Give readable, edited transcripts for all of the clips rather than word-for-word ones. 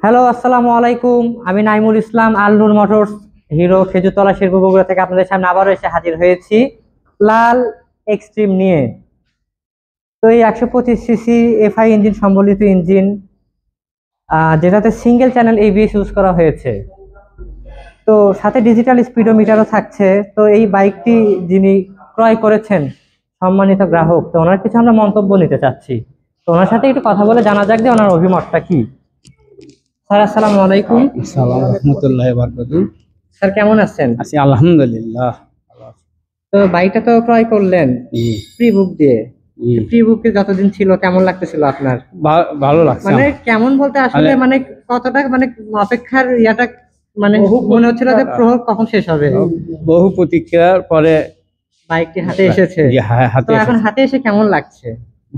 Hello, আসসালামু আলাইকুম। আমি নাইমুল ইসলাম, আল নূর মোটরস, হিরো খেজুরতলা শেরপুর বগুড়া থেকে আপনাদের সামনে আবারও এসে হাজির হয়েছি লাল এক্সট্রিম নিয়ে। তো এই 125 সিসি এফআই ইঞ্জিন সম্বলিত ইঞ্জিন, যেটাতে সিঙ্গেল চ্যানেল এবিএস ইউজ করা হয়েছে। তো সাথে ডিজিটাল স্পিডোমিটারও থাকছে। তো এই বাইকটি যিনি ক্রয় করেছেন সম্মানিত গ্রাহক, তো ওনার কিছু আমরা মন্তব্য নিতে চাচ্ছি। তো ওনার সাথে একটু কথা বলে জানা যাক যে ওনার অভিমতটা কি। স্যার, আসসালামু আলাইকুম। আসসালামু রাহমাতুল্লাহি ওয়া বারাকাতুহু। স্যার, কেমন আছেন? আছি আলহামদুলিল্লাহ। তো বাইকটা তো ক্রয় করলেন প্রি বুক দিয়ে। প্রি বুকে যতদিন ছিল কেমন লাগতেছিল আপনার? ভালো লাগছে। মানে কেমন বলতে আসলে মানে কতটা মানে অপেক্ষার ইয়াটা মানে মনে হচ্ছিল যে প্রহর কখন শেষ হবে। বহু প্রতীক্ষার পরে বাইকটি হাতে এসেছে। তো এখন হাতে এসে কেমন লাগছে?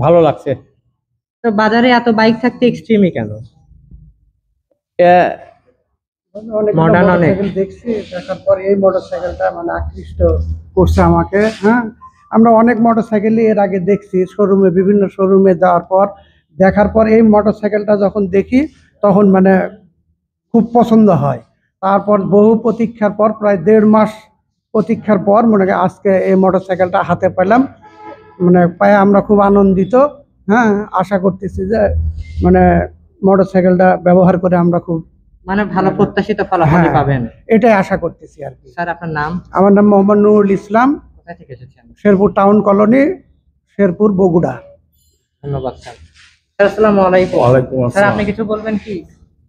ভালো লাগছে। তো বাজারে এত বাইক থাকতে এক্সট্রিমই কেন? মডার্ন অনেক দেখছি, দেখার পর এই মোটরসাইকেলটা মানে আকৃষ্ট করছে আমাকে। হ্যাঁ, আমরা অনেক মোটরসাইকেলই এর আগে দেখছি শোরুমে, বিভিন্ন শোরুমে যাওয়ার পর দেখার পর এই মোটরসাইকেলটা যখন দেখি তখন মানে খুব পছন্দ হয়। তারপর বহু প্রতীক্ষার পর প্রায় 1.5 মাস প্রতীক্ষার পর মনে হয় আজকে এই মোটরসাইকেলটা হাতে পেলাম। মানে পায়ে আমরা খুব আনন্দিত। হ্যাঁ, আশা করতেছি যে মানে মোটরসাইকেলটা ব্যবহার করে আমরা খুব মানে ভালো প্রত্যাশিত ফলাফল পাবেন, এটাই আশা করতেছি আর কি। স্যার, আপনার নাম? আমার নাম মোহাম্মদ নুরুল ইসলাম। কোথা থেকে এসেছেন? Sherpur town colony, Sherpur, Bogura. ধন্যবাদ স্যার। আসসালামু আলাইকুম। ওয়ালাইকুম স্যার, আসসালাম। আপনি কিছু বলবেন কি?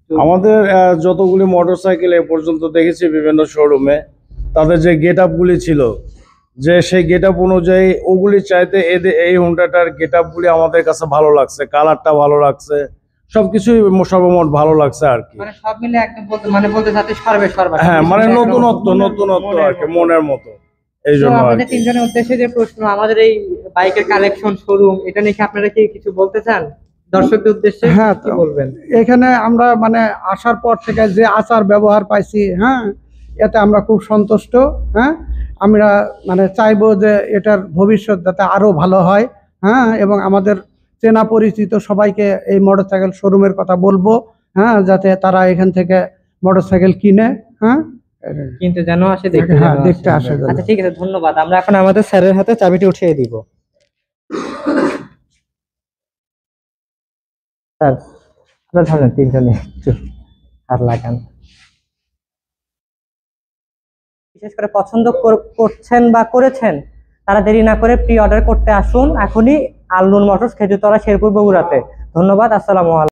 আমাদের যতগুলি মোটরসাইকেল এ পর্যন্ত দেখেছি বিভিন্ন শোরুমে, তাদের যে গেট আপগুলি ছিল, যে সেই গেট আপ অনুযায়ী ওগুলি চাইতে এই হোন্ডাটার গেট আপগুলি আমাদের কাছে ভালো লাগছে, কালারটা ভালো লাগছে, সবকিছুই সর্বমোট ভালো লাগছে আর কি। মানে সব মিলে একদম বলতে যাতে সর্বে হ্যাঁ, মানে নতুনত্ব আর কি, মনের মতো। এই জন্য আমাদের তিনজনের উদ্দেশ্যে যে প্রশ্ন, আমাদের এই বাইকের কালেকশন শোরুম, এটা নিয়ে আপনারা কি কিছু বলতে চান দর্শকদের উদ্দেশ্যে? হ্যাঁ, কি বলবেন? এখানে আমরা মানে আসার পর থেকে যে আচার ব্যবহার পাইছি, হ্যাঁ, এতে আমরা খুব সন্তুষ্ট। হ্যাঁ, আমরা মানে চাইবো যে এটার ভবিষ্যৎ যাতে আরো ভালো হয়। হ্যাঁ, এবং আমাদের চেনা পরিচিত সবাইকে এই মোটরসাইকেল শোরুমের কথা বলবো। হ্যাঁ, যাতে তারা এখান থেকে মোটরসাইকেল কিনে, হ্যাঁ, কিন্তু যেন আসে দেখতে। হ্যাঁ, দেখতে আসে। আচ্ছা, ঠিক আছে, ধন্যবাদ। আমরা এখন আমাদের স্যারের হাতে চাবিটি উঠিয়ে দিব। স্যার, আপনার ধরেন তিনজনে একটু হাত লাগান। বিশেষ করে পছন্দ করছেন বা করেছেন, তারা দেরি না করে প্রি অর্ডার করতে আসুন এখনই আল নূর মোটরস, খেজুরতলা, শেরপুর, বগুড়াতে। ধন্যবাদ। আসসালামু আলাইকুম।